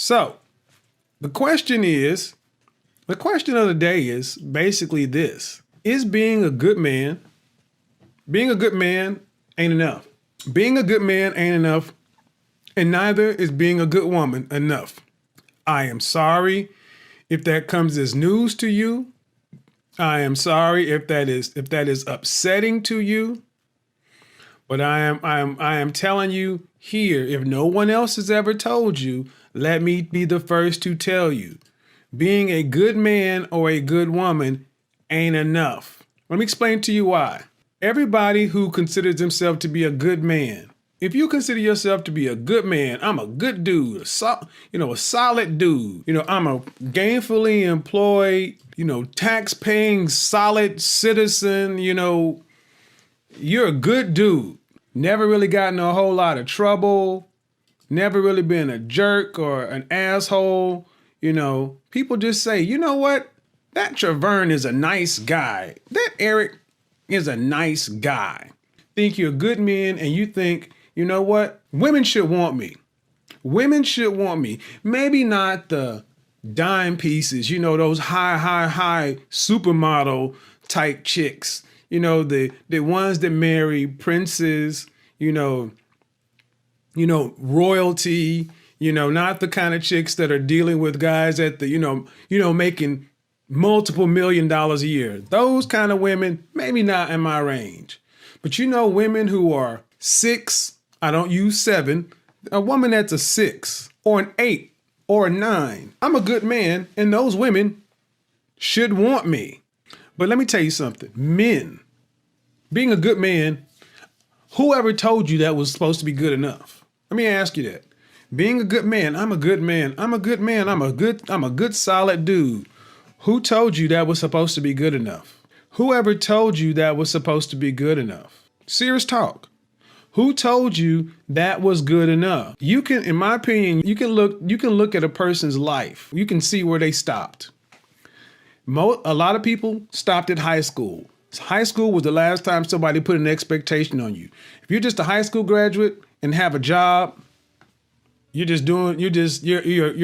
So the question of the day is basically this. Is being a good man ain't enough. Being a good man ain't enough, and neither is being a good woman enough. I am sorry if that comes as news to you. I am sorry if that is upsetting to you. But I am telling you here, if no one else has ever told you, let me be the first to tell you. Being a good man or a good woman ain't enough. Let me explain to you why. Everybody who considers himself to be a good man, if you consider yourself to be a good man, I'm a good dude, a solid dude. I'm a gainfully employed, tax-paying, solid citizen. You're a good dude. Never really gotten in a whole lot of trouble. Never really been a jerk or an asshole. People just say, you know what? That Travern is a nice guy. That Eric is a nice guy. Think you're a good man and you think, you know what? Women should want me. Women should want me. Maybe not the dime pieces, those high supermodel type chicks. The ones that marry princes, royalty, not the kind of chicks that are dealing with guys at the, making multiple $1 million a year. Those kind of women, maybe not in my range. But women who are 6, I don't use 7, a woman that's a 6 or an 8 or a 9. I'm a good man, and those women should want me. But let me tell you something. Men, being a good man, whoever told you that was supposed to be good enough? Let me ask you that. Being a good man, I'm a good man. I'm a good man. I'm a good solid dude. Who told you that was supposed to be good enough? Whoever told you that was supposed to be good enough? Serious talk. Who told you that was good enough? You can, in my opinion, you can look at a person's life. You can see where they stopped. A lot of people stopped at high school. High school was the last time somebody put an expectation on you. If you're just a high school graduate and have a job, you're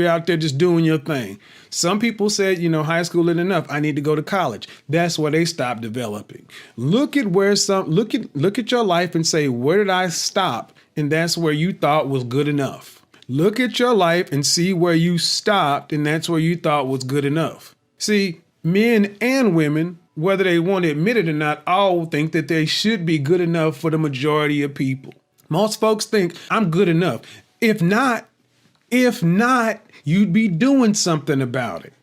out there just doing your thing. Some people said, high school isn't enough. I need to go to college. That's where they stopped developing. Look at your life and say, where did I stop? And that's where you thought was good enough. Look at your life and see where you stopped, and that's where you thought was good enough. See, men and women, whether they want to admit it or not, all think that they should be good enough for the majority of people. Most folks think I'm good enough. If not, you'd be doing something about it.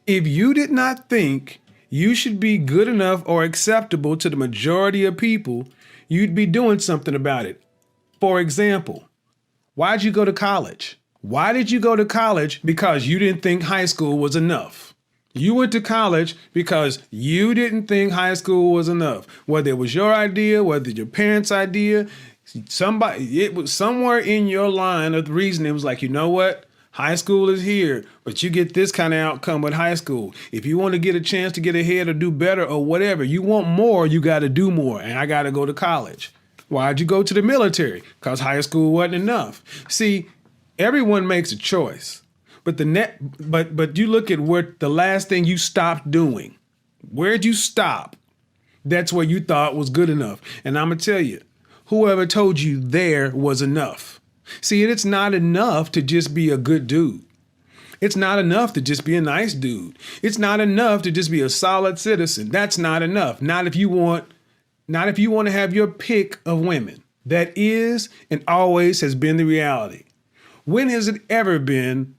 If you did not think you should be good enough or acceptable to the majority of people, you'd be doing something about it. For example, why'd you go to college? Why did you go to college? Because you didn't think high school was enough. You went to college because you didn't think high school was enough. Whether it was your idea, whether your parents' idea, it was somewhere in your line of reasoning. It was like, you know what? High school is here, but you get this kind of outcome with high school. If you want to get a chance to get ahead or do better or whatever, you want more, you got to do more. And I got to go to college. Why'd you go to the military? Because high school wasn't enough. See, everyone makes a choice. But you look at where the last thing you stopped doing. Where'd you stop? That's where you thought was good enough. And I'm going to tell you, whoever told you there was enough. See, it's not enough to just be a good dude. It's not enough to just be a nice dude. It's not enough to just be a solid citizen. That's not enough. Not if you want to have your pick of women. That is and always has been the reality. When has it ever been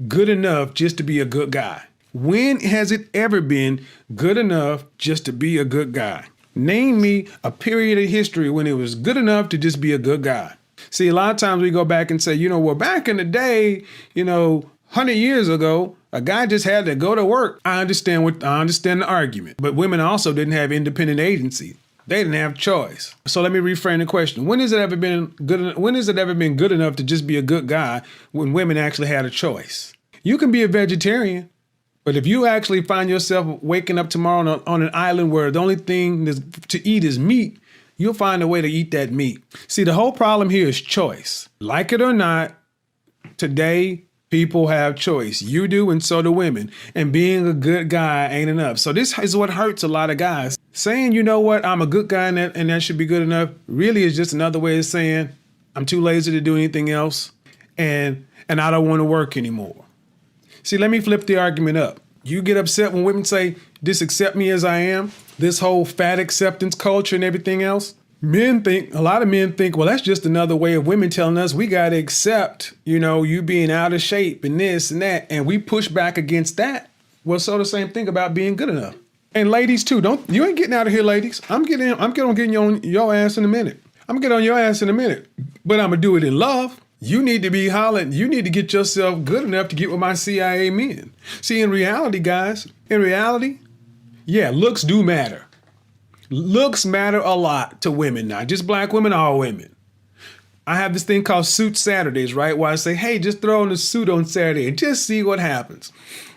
good enough just to be a good guy? When has it ever been good enough just to be a good guy? Name me a period of history when it was good enough to just be a good guy. See, a lot of times we go back and say, back in the day, 100 years ago, a guy just had to go to work. I understand the argument, but women also didn't have independent agency. They didn't have choice. So let me reframe the question. When has it ever been good enough to just be a good guy when women actually had a choice? You can be a vegetarian, but if you actually find yourself waking up tomorrow on an island where the only thing to eat is meat, you'll find a way to eat that meat. See, the whole problem here is choice. Like it or not, today, People have choice. You do, and so do women. And being a good guy ain't enough. So this is what hurts a lot of guys. Saying, you know what, I'm a good guy and that should be good enough, really is just another way of saying I'm too lazy to do anything else, and I don't want to work anymore. See, let me flip the argument up. You get upset when women say, just accept me as I am, this whole fat acceptance culture and everything else. A lot of men think, well, that's just another way of women telling us we got to accept, you being out of shape and this and that. And we push back against that. Well, so the same thing about being good enough. And ladies too, you ain't getting out of here, ladies. I'm getting on your ass in a minute. I'm getting on your ass in a minute, but I'm gonna do it in love. You need to be hollering. You need to get yourself good enough to get with my CIA men. See, in reality, guys, yeah, looks do matter. Looks matter a lot to women, not just black women, all women. I have this thing called Suit Saturdays, right? Where I say, hey, just throw on a suit on Saturday and just see what happens.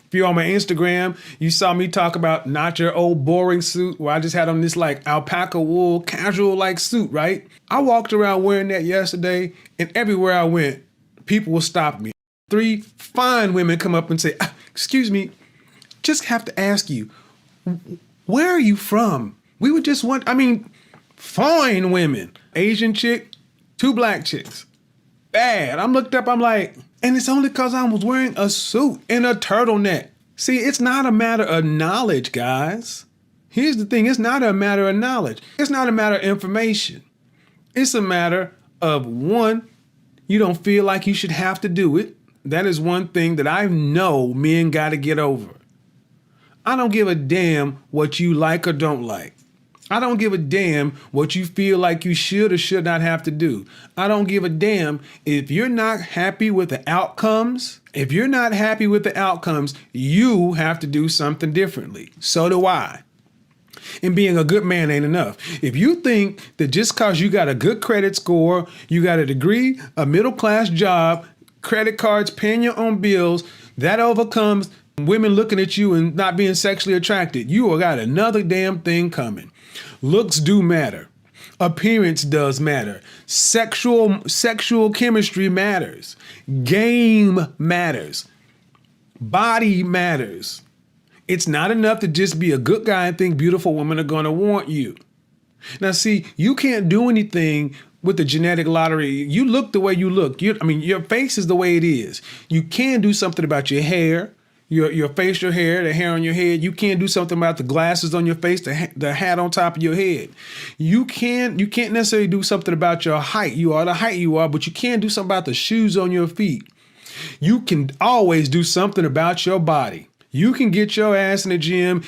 If you're on my Instagram, you saw me talk about not your old boring suit where I just had on this like alpaca wool casual like suit, right? I walked around wearing that yesterday, and everywhere I went, people will stop me. 3 fine women come up and say, excuse me, just have to ask you, where are you from? We would just fine women. Asian chick, 2 black chicks. Bad. I'm looked up, I'm like, and it's only because I was wearing a suit and a turtleneck. See, it's not a matter of knowledge, guys. Here's the thing, it's not a matter of knowledge. It's not a matter of information. It's a matter of, one, you don't feel like you should have to do it. That is one thing that I know men got to get over. I don't give a damn what you like or don't like. I don't give a damn what you feel like you should or should not have to do. I don't give a damn if you're not happy with the outcomes. If you're not happy with the outcomes, you have to do something differently. So do I. And being a good man ain't enough. If you think that just because you got a good credit score, you got a degree, a middle-class job, credit cards, paying your own bills, that overcomes women looking at you and not being sexually attracted, you got another damn thing coming. Looks do matter. Appearance does matter. Sexual chemistry matters. Game matters. Body matters. It's not enough to just be a good guy and think beautiful women are going to want you. Now, see, you can't do anything with the genetic lottery. You look the way you look. Your face is the way it is. You can do something about your hair, your facial hair, the hair on your head. You can't do something about the glasses on your face, the hat on top of your head. You can't necessarily do something about your height. You are the height you are, but you can't do something about the shoes on your feet. You can always do something about your body. You can get your ass in the gym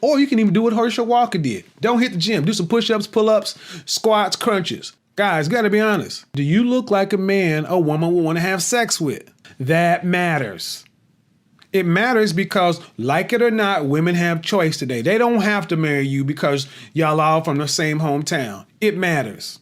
or you can even do what Herschel Walker did. Don't hit the gym. Do some push-ups, pull-ups, squats, crunches. Guys, gotta be honest. Do you look like a man a woman will want to have sex with? That matters. It matters because, like it or not, women have choice today. They don't have to marry you because y'all all from the same hometown. It matters.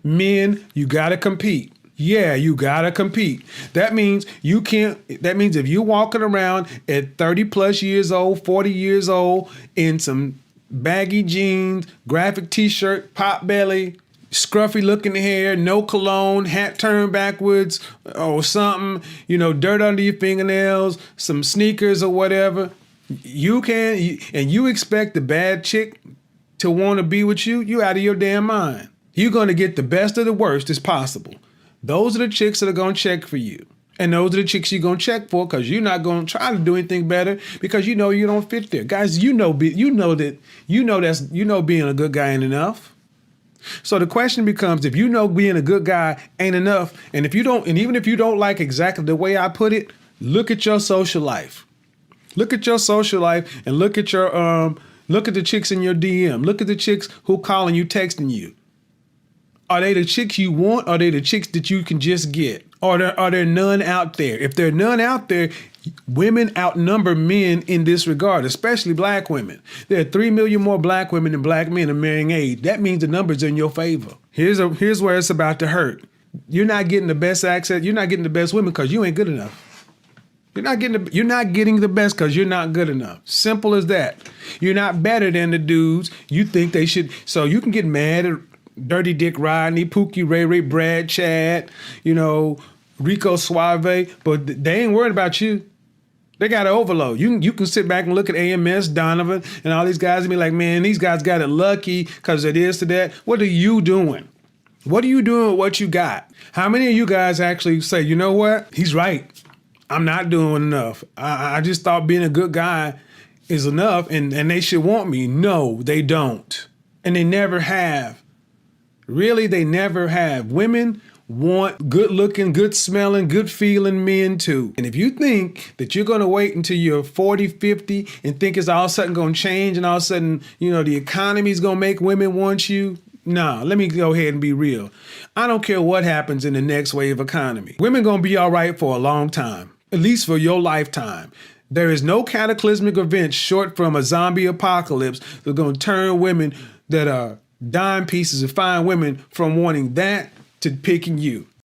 Men, you gotta compete. Yeah, you gotta compete. That means if you're walking around at 30 plus years old, 40 years old in some baggy jeans, graphic t-shirt, pot belly, scruffy looking hair, no cologne, hat turned backwards or something, dirt under your fingernails, some sneakers or whatever, and you expect the bad chick to want to be with you, you out of your damn mind. You're going to get the best of the worst as possible. Those are the chicks that are going to check for you. And those are the chicks you're going to check for because you're not going to try to do anything better because you know you don't fit there. Guys, being a good guy ain't enough. So the question becomes, if being a good guy ain't enough, and even if you don't like exactly the way I put it, look at your social life. Look at your social life and look at the chicks in your DM. Look at the chicks who calling you, texting you. Are they the chicks you want? Or are they the chicks that you can just get? Are there none out there? If there are none out there, women outnumber men in this regard, especially black women. There are 3 million more black women than black men of marrying age. That means the numbers are in your favor. Here's where it's about to hurt. You're not getting the best access. You're not getting the best women because you ain't good enough. You're not getting the best because you're not good enough. Simple as that. You're not better than the dudes you think they should. So you can get mad at Dirty Dick Rodney, Pookie, Ray Ray, Brad, Chad, Rico Suave, but they ain't worried about you. They got an overload. You can sit back and look at AMS, Donovan, and all these guys and be like, man, these guys got it lucky because it is to that. What are you doing? What are you doing with what you got? How many of you guys actually say, you know what? He's right. I'm not doing enough. I just thought being a good guy is enough and they should want me. No, they don't. And they never have. Really, they never have. Women want good looking, good smelling, good feeling men too. And if you think that you're going to wait until you're 40, 50 and think it's all of a sudden going to change and all of a sudden, the economy is going to make women want you. No, let me go ahead and be real. I don't care what happens in the next wave economy. Women going to be all right for a long time, at least for your lifetime. There is no cataclysmic event short from a zombie apocalypse that's going to turn women that are dime pieces of fine women from wanting that to picking you.